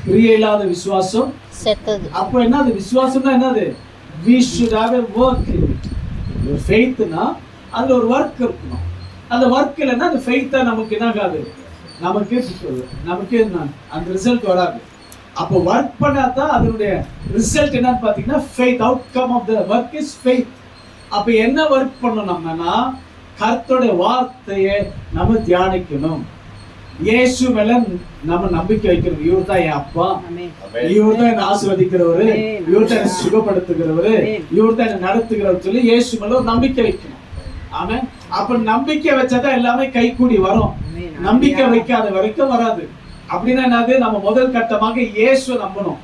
கிரியை இல்லாத விசுவாசம் செத்தது. அப்போ என்னது விசுவாசம்னா என்னது? we should have a work in it. ஒரு ஃபெய்த்னா அதுல ஒரு ஒர்க் இருக்கணும். அந்த ஒர்க் இல்லைன்னா அந்த ஃபெய்த்தா நமக்கு என்ன ஆகாது, நமக்கு அந்த ரிசல்ட் வராது. அப்போ ஒர்க் பண்ணாதான் அதனுடைய ரிசல்ட் என்னன்னு பார்த்தீங்கன்னா faith. Outcome of the work is faith. அப்போ என்ன ஒர்க் பண்ணணும் நம்மனா, கர்த்தருடைய வார்த்தையை நம்ம தியானிக்கணும். இயேசு மேல நம்ம நம்பிக்கை வைக்கணும். இவர் தான் என் அப்பா, இவர் தான் என்ன ஆசீர்வதிக்கிறவரு, இவர் தான் என்ன சுகப்படுத்துகிறவரு, இவர் தான் என்ன நடத்துகிறவர் சொல்லி இயேசு மேல ஒரு நம்பிக்கை வைக்கணும். ஆமென். அப்ப நம்பிக்கை வச்சாதான் எல்லாமே கைகூடி வரும். நம்பிக்கை வைக்காத வரைக்கும் வராது. அப்படின்னா என்னது, நம்ம முதல் கட்டமாக இயேசுவை நம்பணும்.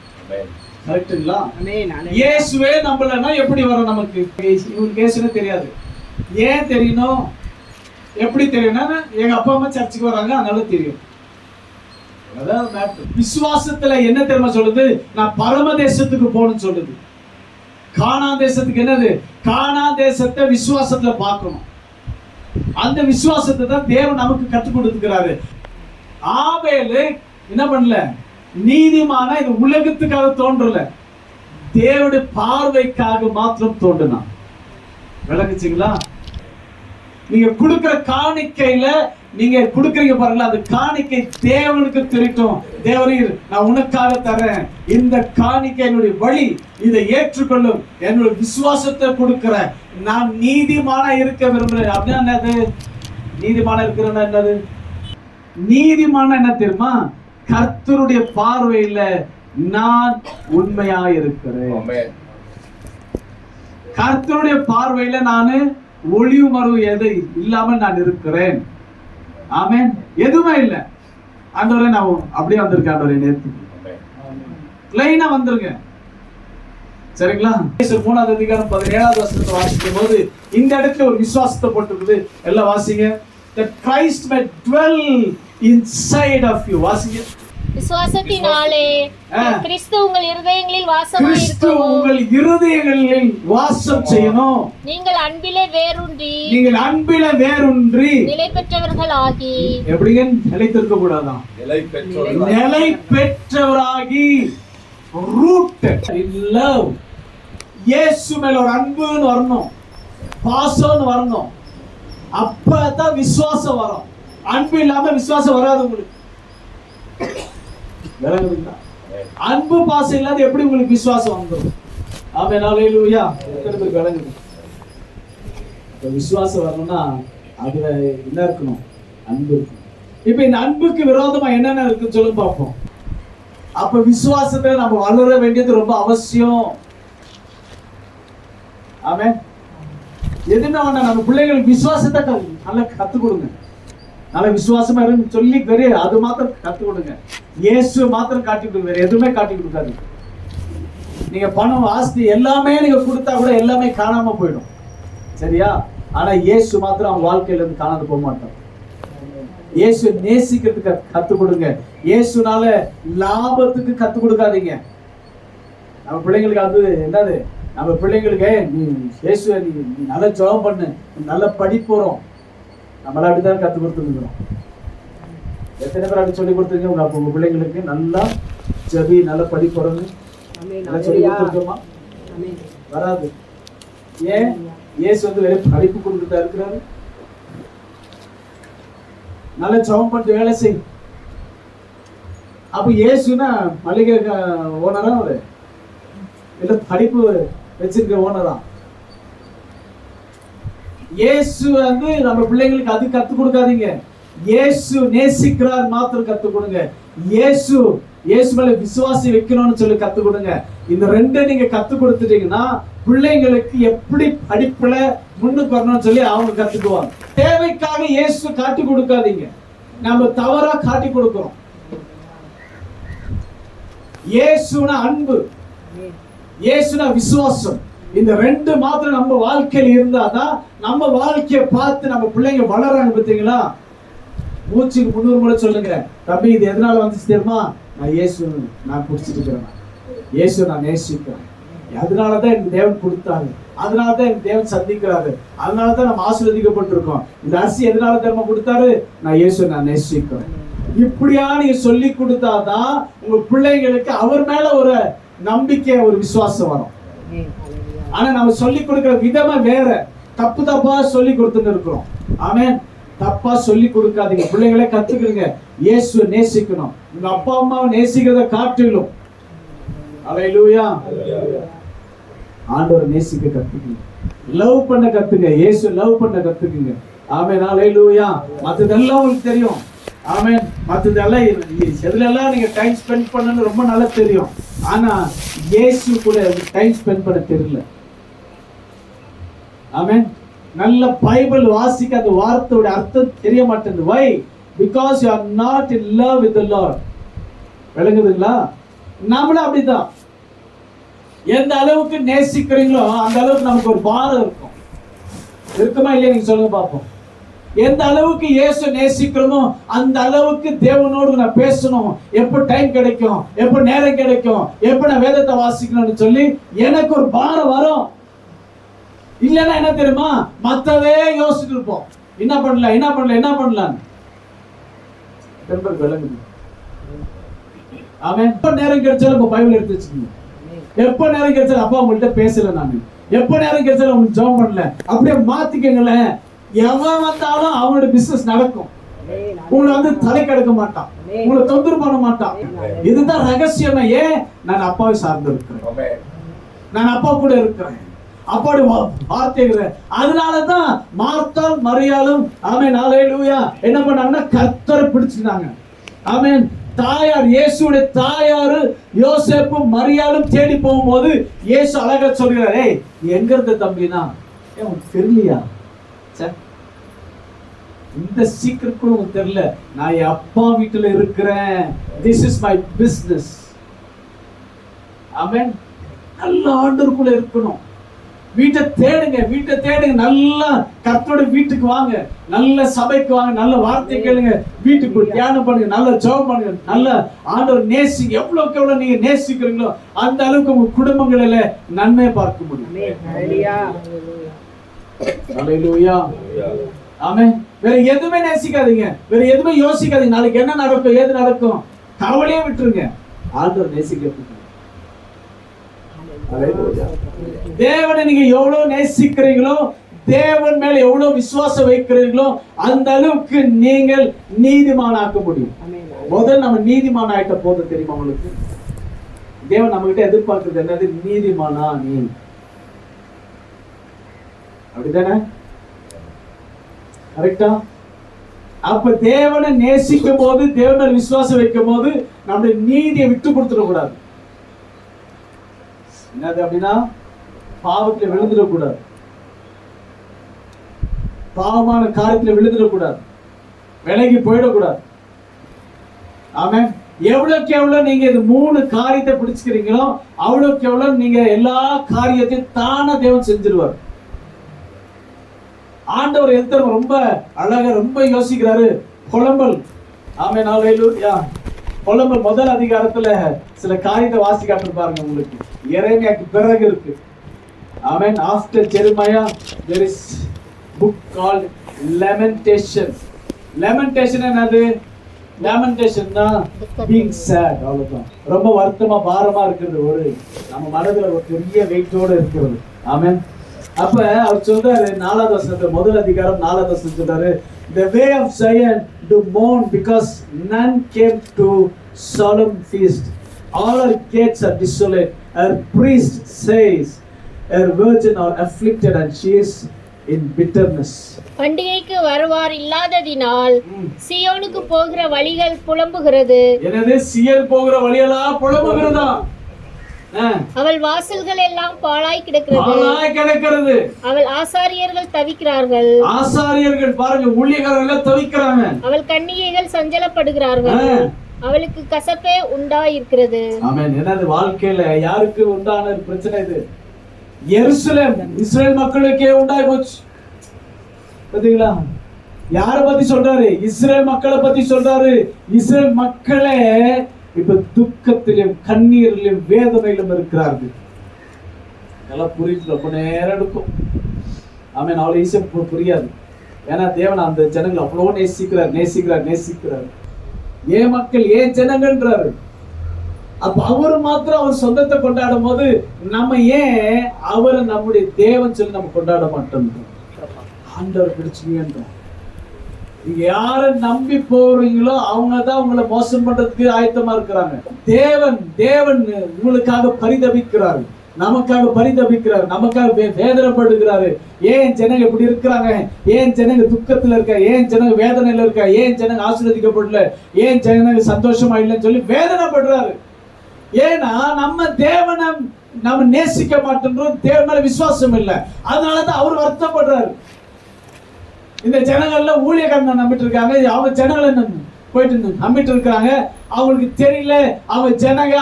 கரெக்ட்டுங்களா? இயேசுவே நம்பலன்னா எப்படி வரும் நமக்கு? இவருக்கு இயேசுனே தெரியாது. ஏன் தெரியணும்? எப்படி தெரியும்னா, எங்க அப்பா அம்மா சர்ச்சுக்கு வராங்க அதனால தெரியும். விசுவாசத்துல என்ன தெரியுமா சொல்லுது? நான் பரம தேசத்துக்கு போகணும்னு சொல்லுது. கானான் தேசத்துக்கு என்னது? கானான் தேசத்தை விசுவாசத்துல பார்க்கணும். அந்த விசுவாசத்தை தான் தேவன் நமக்கு கற்றுக் கொடுத்துக்கிறாரு. ஆபேலு என்ன பண்ணல? நீதிமான இது உலகத்துக்காக தோன்றல, தேவனுடைய பார்வைக்காக மாத்திரம் தோன்றினான். விளங்குச்சுங்களா? நீங்க கொடுக்கிற காணிக்கையில நீங்க கொடுக்கறீங்க பாருங்களா, அந்த காணிக்கை தேவனுக்கு தெரியும். தேவரீர் நான் உனக்காக தரேன், இந்த காணிக்கையினுடைய வழி இதை ஏற்றுக்கொள்ளும், என்னோட விசுவாசத்தை கொடுக்கிற, நான் நீதிமான இருக்க விரும்புறேன். அப்படின்னா என்னது? நீதிமான இருக்கிறேன்னா என்னது? நீதிமான என்ன தெரியுமா? கர்த்தருடைய பார்வையில நான் உண்மையா இருக்கிறேன். கர்த்தருடைய பார்வையில நானு ஒளிவு மறைவு எது இல்லாம நான் இருக்கிறேன். ஆமென். எதுவுமே இல்லை. ஆண்டவரே நான் அப்படியே வந்திருக்கேன். ஆண்டவரே நேத்து லைனா வந்துருங்க. சரிங்களா? 3ஆவது அதிகாரம் 17வது வசனத்தை வாசிக்கும் போது இந்த இடத்துல ஒரு விசுவாசத்தை போட்டுருக்குது. எல்லாம் வாசிங்க. That Christ may dwell inside of you. வாசிங்க. விசுவாசத்தினாலே கிறிஸ்து உங்கள் இருதயங்களில் வாசமாய் கிறிஸ்து இருக்கவும், உங்கள் இருதயங்களில் வாசம் செய்யணும். நீங்கள் அன்பிலே வேரூன்றி நிலை பெற்றவர்களாகி. எப்படிங்க நிலைத்திருக்க கூடாதான்? நிலை பெற்றவராகி, rooted in love. இயேசு மேல ஒரு அன்புன்னு வரணும், பாசம்னு வரணும். அப்பதான் விசுவாசம் வரும். அன்பு இல்லாம விசுவாசம் வராது உங்களுக்கு. அன்பு பாசம் இல்லாத எப்படி உங்களுக்கு விசுவாசம் வந்துடும்? ஆமென். ஹல்லேலூயா. விளங்குது. விசுவாசம் வரணும்னா அதுல என்ன இருக்கணும்? அன்பு இருக்கணும். இப்ப இந்த அன்புக்கு விரோதமா என்னென்ன இருக்குன்னு சொல்லி பார்ப்போம். அப்ப விசுவாசத்தை நம்ம வளர வேண்டியது ரொம்ப அவசியம். ஆமென். எதுனா நம்ம பிள்ளைங்களுக்கு விசுவாசத்தை நல்லா கத்து கொடுங்க. நல்ல விசுவாசமா இருந்து சொல்லி பெரிய அது மாத்திரம் கத்து கொடுங்க. இயேசு மாத்திரம் காட்டி கொடுங்க, வேற எதுவுமே காட்டி கொடுக்காது. நீங்க பணம் ஆஸ்தி எல்லாமே நீங்க கொடுத்தா கூட எல்லாமே காணாம போயிடும். சரியா? ஆனா இயேசு மாத்திரம் அவங்க வாழ்க்கையில இருந்து காணாது போக மாட்டார். இயேசு நேசிக்கிறதுக்கு கத்து கொடுங்க. இயேசுனால லாபத்துக்கு கத்து கொடுக்காதீங்க. நம்ம பிள்ளைங்களுக்கு அது என்னது? நம்ம பிள்ளைங்களுக்கு நீ இயேசுவை நீ நல்லா ஜெபம் பண்ணு, நல்லா படிப்போறோம், நம்மள அப்படிதான் கத்து கொடுத்துருக்கிறோம். எத்தனை பேர் அப்படி சொல்லி கொடுத்துருக்கீங்க உங்க பிள்ளைங்களுக்கு? நல்லா ஜெபி, நல்லா படிப்போறோன்னு நல்லா சொல்லி கொடுத்துருக்கோமா? வராது. ஏன்? இயேசு வந்து வெறும் படிப்பு கொடுத்துட்டா இருக்கிறாரு. நல்லா ஜெபம் பண்ணிட்டு வேலை செய். அப்ப இயேசுனா மளிகை ஓனரா அவரு இல்ல படிப்பு வச்சிருக்க ஓனரா? இயேசு வந்து நம்ம பிள்ளைங்களுக்கு அது கத்து கொடுக்காதீங்க. இயேசு நேசிக்கிறார் மாத்திரம் கத்து கொடுங்க. இயேசு மேல விசுவாசி வைக்கணும்னு சொல்லி கத்து கொடுங்க. இந்த ரெண்டை நீங்க கத்து கொடுத்துட்டீங்கன்னா பிள்ளைங்களுக்கு எப்படி படிப்புல முன்னுக்கு வரணும்னு சொல்லி அவங்க கத்துக்குவாங்க. தேவைக்காக இயேசு காட்டி கொடுக்காதீங்க, நம்ம தவறா காட்டி கொடுக்கிறோம். இயேசுனா அன்பு, இயேசுனா விசுவாசம். இந்த ரெண்டு மாத்திரம் நம்ம வாழ்க்கையில் இருந்தாதான் நம்ம வாழ்க்கையை பார்த்து நம்ம பிள்ளைங்க வளர்றாங்க. பார்த்தீங்களா? மூச்சுக்கு 300 முறை சொல்லுங்க, தம்பி இது எதனால வந்துச்சு தெரியுமா? நான் இயேசு நான் பிடிச்சிட்டு இருக்கிறேன், இயேசு நான் நேசிக்கிறேன், அதனாலதான் எனக்கு தேவன் கொடுத்தாங்க, அதனாலதான் எனக்கு தேவன் சந்திக்கிறாரு, அதனாலதான் நம்ம ஆசீர்வதிக்கப்பட்டிருக்கோம். இந்த அரிசி எதனால தெரியுமா கொடுத்தாரு? நான் இயேசு நான் நேசிக்கிறேன். இப்படியா நீங்க சொல்லி கொடுத்தாதான் உங்க பிள்ளைங்களுக்கு அவர் மேல ஒரு நம்பிக்கை, ஒரு விசுவாசம் வரும். ஆனா நம்ம சொல்லி கொடுக்கிற விதமா வேற, தப்பு தப்பா சொல்லி கொடுத்துட்டு இருக்கிறோம். ஆமென். தப்பா சொல்லி கொடுக்காதீங்க. பிள்ளைகளை கத்துக்கிறீங்க, இயேசுவை நேசிக்கணும். உங்க அப்பா அம்மாவை நேசிக்கிறத காட்டிலும் அல்லேலூயா ஆண்டவரை நேசிக்க கத்துக்குங்க, லவ் பண்ண கத்துங்க, இயேசு லவ் பண்ண கத்துக்குங்க. ஆமென். அல்லேலூயா. மத்ததெல்லாம் உங்களுக்கு தெரியும். ஆமென். மத்ததெல்லாம் எதுலெல்லாம் நீங்க டைம் ஸ்பெண்ட் பண்ணணும்னு ரொம்ப நல்லா தெரியும். ஆனா இயேசு கூட டைம் ஸ்பெண்ட் பண்ண தெரியல. ஆமென். நல்ல பைபிள் வாசிக்க அந்த வார்த்தையோட அர்த்தம் தெரிய மாட்டேங்குது. Why? Because you are not in love with the Lord. விளங்குதுங்களா? நம்மளும் அப்படிதான். எந்த அளவுக்கு நேசிக்கிறீங்களோ அந்த அளவுக்கு நமக்கு ஒரு பாரம் இருக்கும். இருக்குமா இல்லையா? நீங்க சொல்லுங்க பார்ப்போம். எந்த அளவுக்கு இயேசு நேசிக்கிறோமோ அந்த அளவுக்கு தேவனோடு நான் பேசணும், எப்போ டைம் கிடைக்கும், எப்போ நேரம் கிடைக்கும், எப்போ நான் வேதத்தை வாசிக்கணும்னு சொல்லி எனக்கு ஒரு பாரம் வரும். இல்லைன்னா என்ன தெரியுமா, மத்தவே யோசிச்சுட்டு இருப்போம். என்ன பண்ணலாம். விளங்குது? அவன் எப்ப நேரம் கிடைச்சாலும் இப்ப பைபிள் எடுத்து வச்சுக்கணும். எப்ப நேரம் கிடைச்சாலும் அப்பா உங்கள்கிட்ட பேசல, நானு எப்ப நேரம் கிடைச்சாலும் உங்களுக்கு ஜெபம் பண்ணல, அப்படியே மாத்திக்கங்களேன். எவன் வந்தாலும் அவனோட பிசினஸ் நடக்கும். உங்களை வந்து தலை கெடுக்க மாட்டான், உங்களை தொந்தரவு பண்ண மாட்டான். இதுதான் ரகசியமே. ஏன்? நான் அப்பாவை சார்ந்து இருக்கிறேன், நான் அப்பா கூட இருக்கிறேன், அப்படி வார்த்தைகள். அதனாலதான் மார்த்தாள் மரியாளும் ஆமென் அல்லேலூயா என்ன பண்ணாங்கன்னா கர்த்தரை பிடிச்சிட்டாங்க. ஆமென். தாயார் இயேசுடைய தாயாரு யோசேப்பும் மரியாளும் தேடி போகும்போது இயேசு அழகா சொல்கிறார், ஏய் எங்க இருந்த தம்பினா உனக்கு தெரியலையா? இந்த சீக்கிரம் கூட உனக்கு தெரியல, நான் என் அப்பா வீட்டுல இருக்கிறேன். This is my business. ஆமென். நல்ல ஆண்டவருக்குள்ள இருக்கணும். வீட்டை தேடுங்க, நல்லா கர்த்தருடைய வீட்டுக்கு வாங்க, நல்ல சபைக்கு வாங்க, நல்ல வார்த்தை கேளுங்க, வீட்டுக்கு தியானம் பண்ணுங்க, நல்ல ஜெபம் பண்ணுங்க, நல்ல ஆண்டவர் நேசிங்க. எவ்வளவுக்கு எவ்வளவு நீங்க நேசிக்கிறீங்களோ அந்த அளவுக்கு உங்க குடும்பங்களில நன்மை பார்க்க முடியும். அல்லேலூயா. ஆமென். வேற எதுவுமே நேசிக்காதீங்க, வேற எதுவுமே யோசிக்காதீங்க. நாளைக்கு என்ன நடக்கும், ஏது நடக்கும், கவலையே விட்டுருங்க. ஆண்டவர் நேசிக்கிறதுக்கு. தேவனை நீங்க எவ்வளவு நேசிக்கிறீங்களோ, தேவன் மேல எவ்வளவு விசுவாசம் வைக்கிறீங்களோ அந்த அளவுக்கு நீங்கள் நீதிமானாக்க முடியும். முதல் நம்ம நீதிமான ஆயிட்ட போது தெரியுமா உங்களுக்கு? தேவன் நம்ம கிட்ட எதிர்பார்க்கிறது என்னது? நீதிமானா நீ, அப்படித்தானே? கரெக்டா? அப்ப தேவனை நேசிக்கும் போது, தேவனை விசுவாசம் வைக்கும் போது நம்முடைய நீதியை விட்டு கொடுத்துடக்கூடாது. என்னது அப்படின்னா பாவத்துல விழுந்துடக்கூடாது, பாவமான காரியத்துல விழுந்துடக்கூடாது, விலகி போயிடக்கூடாது. ஆமென். எவ்வளவுக்கு எவ்வளவு நீங்க இந்த 3 காரியத்தை பிடிச்சுக்கிறீங்களோ அவ்வளவுக்கு எவ்வளவு நீங்க எல்லா காரியத்தையும் தானா தேவன் செஞ்சிருவார். ஆண்டவர் எந்த ரொம்ப அழகா ரொம்ப யோசிக்கிறாரு. புலம்பல். ஆமென் அல்லேலூயா. புலம்பல் முதல் அதிகாரத்துல சில காரியத்தை வாசி காட்டிருப்பாருங்க உங்களுக்கு. எரேமியாக்கு பிறகு இருக்கு. Amen. After Jeremiah there is book called lamentation. lamentation என்னது? lamentation தான் being sad. அவ்வளவுதான். ரொம்ப வருத்தமா பாரமா இருக்கிறது, ஒரு நம்ம மனதுல ஒரு பெரிய வெயிட்டோட இருக்கிறது. ஆமென். அப்ப அவர் சொல்றாரு 4வது வசனத்துல, முதல் அதிகாரம் 4வது வசனம் சொல்றாரு, the way of Zion do mourn because none came to solemn feast. All her gates are desolate. Her priest says, her virgin are afflicted and she is in bitterness. பண்டிகைக்கு வருவார் இல்லாததினால் சியோனுக்கு போகிற வழிகள் புலம்புகிறது. எனவே சியோன் போகிற வழியெல்லாம் புலம்புகிறதா? அவள் வாசல்கள் எல்லாம் பாழாய் கிடக்கிறது. அவள் ஆசாரியர்கள் தவிக்கிறார்கள். ஆசாரியர்கள் பாருங்க, ஊழியக்காரர்கள் தவிக்கிறாங்க. அவள் கன்னிகைகள் சஞ்சலப்படுகிறார்கள். அவளுக்கு கசப்பே உண்டாயிருக்கிறது. ஆமென். என்னது வாழ்க்கையில யாருக்கு உண்டான பிரச்சனை இது? எருசலேம் இஸ்ரேல் மக்களுக்கே உண்டாய் போச்சு. பாத்தீங்களா? யாரை பத்தி சொல்றாரு? இஸ்ரேல் மக்களை பத்தி சொல்றாரு. இஸ்ரேல் மக்களே இப்ப துக்கத்திலும் கண்ணீரிலும் வேதனையிலும் இருக்கிறார்கள். நல்லா புரியுது, ரொம்ப நேரம் எடுக்கும். ஆமென். அவ்வளவு ஈஸியா புரியாது. ஏன்னா தேவன் அந்த ஜனங்களை அவ்வளோ நேசிக்கிறார். ஏன் மக்கள், ஏன் ஜனங்கன்றாரு. அப்ப அவரு மாத்திரம் அவர் சொந்தத்தை கொண்டாடும் போது நம்ம ஏன் அவரை நம்முடைய தேவன் சொல்லி நம்ம கொண்டாட மாட்டோம்? ஆண்டவர் பிடிச்சுங்கன்றோம். நீங்க யார நம்பி போறீங்களோ அவங்கதான் உங்களை மோசம் பண்றதுக்கு ஆயத்தமா இருக்கிறாங்க. தேவன் உங்களுக்காக பரிதபிக்கிறாரு, நமக்காக பரிதபிக்கிறாரு, நமக்காக வேதனைப்படுகிறாரு. ஏன் ஜனங்க இப்படி இருக்கிறாங்க, ஏன் ஜனங்க துக்கத்துல இருக்க, ஏன் ஜனங்க வேதனையில இருக்க, ஏன் ஜனங்க ஆசீர்வதிக்கப்படல, ஏன் ஜனங்க சந்தோஷமா இல்லைன்னு சொல்லி வேதனைப்படுறாரு. ஏன்னா நம்ம தேவனை நம்ம நேசிக்க மாட்டோம், தேவன் மேல விசுவாசம் இல்லை. அதனாலதான் அவர் வருத்தப்படுறாரு. இந்த ஜனங்கள்ல ஊழியக்காரன் நம்பிட்டு இருக்காங்க, அவங்க ஜனங்களை போயிட்டு நம்பிட்டு இருக்காங்க. அவங்களுக்கு தெரியல, அவங்க ஜனங்க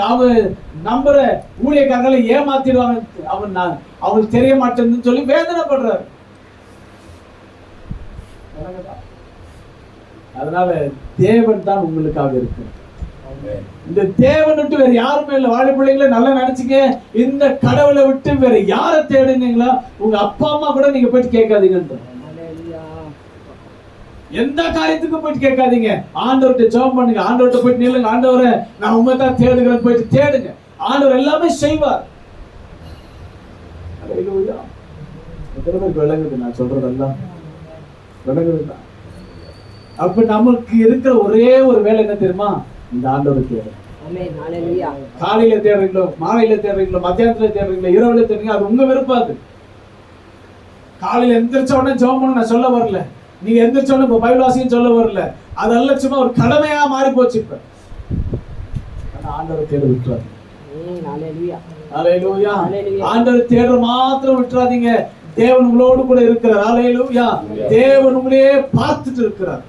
அவங்க நம்புற ஊழியக்காரங்களை ஏமாத்திடுவாங்க, அவங்களுக்கு தெரிய மாட்டேன்னு சொல்லி வேதனைப்படுறாரு. அதனால தேவன் தான் உங்களுக்காக இருக்கு. இந்த தேவன் விட்டு வேற யாருமே இல்லை. வாழை பிள்ளைங்களை நல்லா நினைச்சுங்க, இந்த கடவுளை விட்டு வேற யாரை தேடுனீங்களா உங்க அப்பா அம்மா கூட நீங்க போயிட்டு கேட்காதீங்க. எந்த காரியத்துக்கும் போயிட்டு கேட்காதீங்க. ஆண்டவர்கிட்ட ஜெபம் பண்ணுங்க, ஆண்டவர்கிட்ட போயிட்டு நில்லுங்க, ஆண்டவரை நான் உண்மை தான் தேடுகிறேன் போயிட்டு தேடுங்க. ஆண்டவர் எல்லாமே செய்வார். விளங்குது நான் சொல்றதெல்லாம் விளங்குதுதான். அப்ப நமக்கு இருக்கிற ஒரே ஒரு வேலை என்ன தெரியுமா? இந்த ஆண்டவர் தேவை. காலையில தேடுறீங்களோ, மாலையில தேடுறீங்களோ, மத்தியானத்துல தேடுறீங்களோ, இரவுல தேடுறீங்க, அது உங்க விருப்பம். அது காலையில எந்திரிச்ச உடனே ஜெபம் பண்ண நான் சொல்ல வரல, நீங்க எந்திரிச்ச உடனே இப்ப பைபிள் வாசின்னு சொல்ல வரல. அதெல்லாம் சும்மா ஒரு கடமையா மாறி போச்சு. இப்ப ஆண்டவர் தேட விட்டுறாரு. ஆண்டவர் தேட மாத்திரம் விட்டுறாதீங்க. தேவன் உங்களோடு கூட இருக்கிறார். ஹல்லேலூயா. தேவன் உங்களையே பார்த்துட்டு இருக்கிறார்.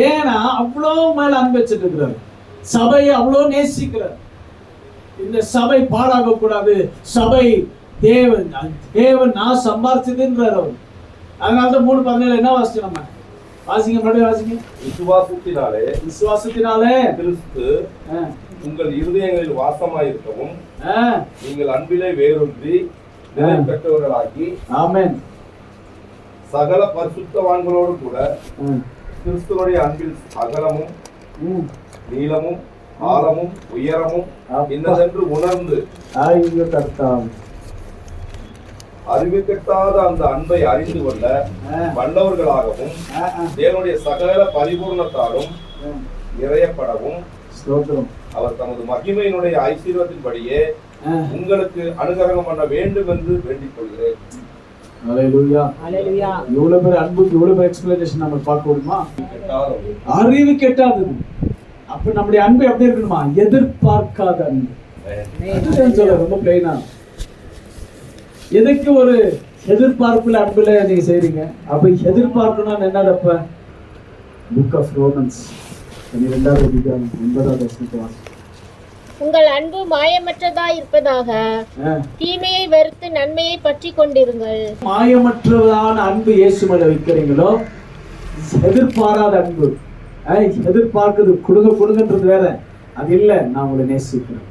ஏன்னா அவ்வளவு மேல அன்பு வச்சுட்டு இருக்கிறார். சபையை அவ்வளவு நேசிக்கிறார். இந்த சபை பாழாக கூடாது. சபை தேவன் நான் சம்பாதிச்சதுன்றார் அவர். அதனாலதான் 3:17 என்ன வாசிச்சு நம்ம வாசிங்க, மறுபடியும் வாசிங்க. விசுவாசத்தினாலே கிறிஸ்து உங்கள் இருதயங்களில் வாசமாயிருக்கவும் நீங்கள் அன்பிலே வேரூன்றி நிலை பெற்றவர்களாகி ஆமென் சகல பரிசுத்தவான்களோடு கூட கிறிஸ்துவனுடைய அன்பில் அகலமும் நீளமும் ஆழமும் உயரமும் இன்னதென்று உணர்ந்து அறிவிக்கட்டாத அந்த அன்பை அறிந்து கொள்ள வல்லவர்களாகவும் தேவனுடைய சகல பரிபூர்ணத்தாலும் நிறையப்படவும் அவர் தமது மகிமையினுடைய ஐஸ்வர்யத்தின்படியே உங்களுக்கு அனுகிரகம் பண்ண வேண்டும் என்று வேண்டிக் கொள்கிறேன். ஹல்லேலூயா. ஹல்லேலூயா. இவ்வளவு பேர் அன்புக்கு இவ்வளவு பேர் எக்ஸ்பிளனேஷன் நம்ம பார்க்கணுமா? அறிவு கெட்டாதது. அப்ப நம்முடைய அன்பு எப்படி இருக்கணுமா? எதிர்பார்க்காத அன்பு. சொல்ல ரொம்ப பிளைனா, எதுக்கு ஒரு எதிர்பார்ப்புல அன்புல நீங்க செய்றீங்க? அப்ப எதிர்பார்க்கணும் என்னடப்ப? புக் ஆஃப் ரோமன்ஸ் 12வது அதிகாரம் 9வது வசனத்தை வாசி. உங்கள் அன்பு மாயமற்றதா இருப்பதாக, தீமையை வெறுத்து நன்மையை பற்றி கொண்டிருங்கள். மாயமற்றதான அன்பு இயேசு மேல வைக்கிறீங்களோ, எதிர்பாராத அன்பு. எதிர்பார்க்குது கொடுங்கன்றது வேற, அது இல்ல. நான் உங்களை நேசிக்கிறேன்,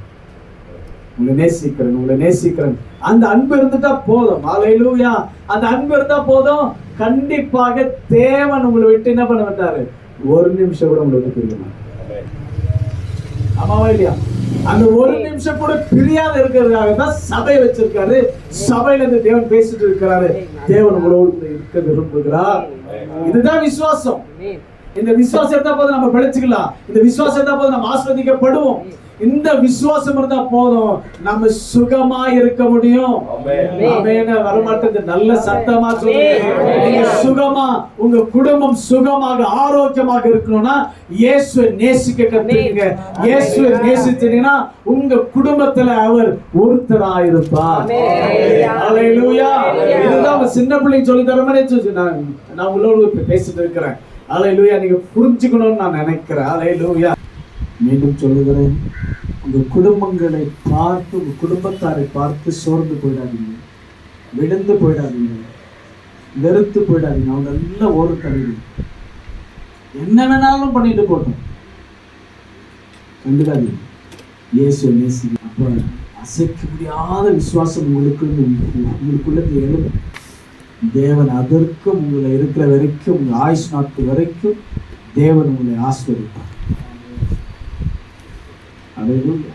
அந்த அன்பு இருந்துட்டா போதும். ஹல்லேலூயா. அந்த அன்பு இருந்தா போதும். கண்டிப்பாக தேவன் உங்களை விட்டு என்ன பண்ண மாட்டாரு? ஒரு நிமிஷம் கூட உங்களுக்கு பிரிய மாட்டாரு. ஆமாவா இல்லையா? அந்த ஒரு நிமிஷம் கூட பிரியாத இருக்கிறதுக்காக தான் சபை வச்சிருக்காரு. சபையில இருந்து தேவன் பேசிட்டு இருக்கிறாரு. தேவன் உங்களோடு இருக்க விரும்புகிறார். இதுதான் விசுவாசம். இந்த விசுவாசம் இருந்தா போதும் நம்ம பிழைச்சுக்கலாம். இந்த விசுவாசம் இருந்தா போதும் நம்ம ஆசீர்வதிக்கப்படுவோம். இந்த விசுவாசம் இருந்தா போதும் நம்ம சுகமா இருக்க முடியும். ஆமென். வரமாட்டது நல்ல சத்தமா சொல்லுங்க. நீங்க சுகமா, உங்க குடும்பம் சுகமாக ஆரோக்கியமாக இருக்கணும்னா இயேசுவை நேசிக்க கத்துக்கங்க. இயேசுவை நேசிச்சீங்கன்னா உங்க குடும்பத்துல அவர் ஒருத்தராக இருப்பார். ஹல்லேலூயா. இதுதான் சின்ன பிள்ளைங்க சொல்லி தர மாதிரி நான் உள்ளவங்களுக்கு பேசிட்டு இருக்கிறேன். ஹல்லேலூயா. நீங்க புரிஞ்சுக்கணும்னு நான் நினைக்கிறேன். ஹல்லேலூயா. மீண்டும் சொல்லுகிறேன், உங்க குடும்பங்களை பார்த்து, உங்க குடும்பத்தாரை பார்த்து சோர்ந்து போயிடாதீங்க, விழுந்து போயிடாதீங்க, வெறுத்து போயிடாதீங்க. அவங்க எல்லாம் ஒரு தருவீங்க. என்ன வேணாலும் பண்ணிட்டு போட்டோம், கண்டுக்காதீங்க. இயேசு நேசிங்க. அப்ப அசைக்க முடியாத விசுவாசம் உங்களுக்குள்ள எழும். தேவன் அதற்கும் உங்களை இருக்கிற வரைக்கும் உங்கள் ஆயுஷ் நாட்கள் வரைக்கும் தேவன் உங்களை ஆசீர்வதிப்பார். அல்லேலூயா.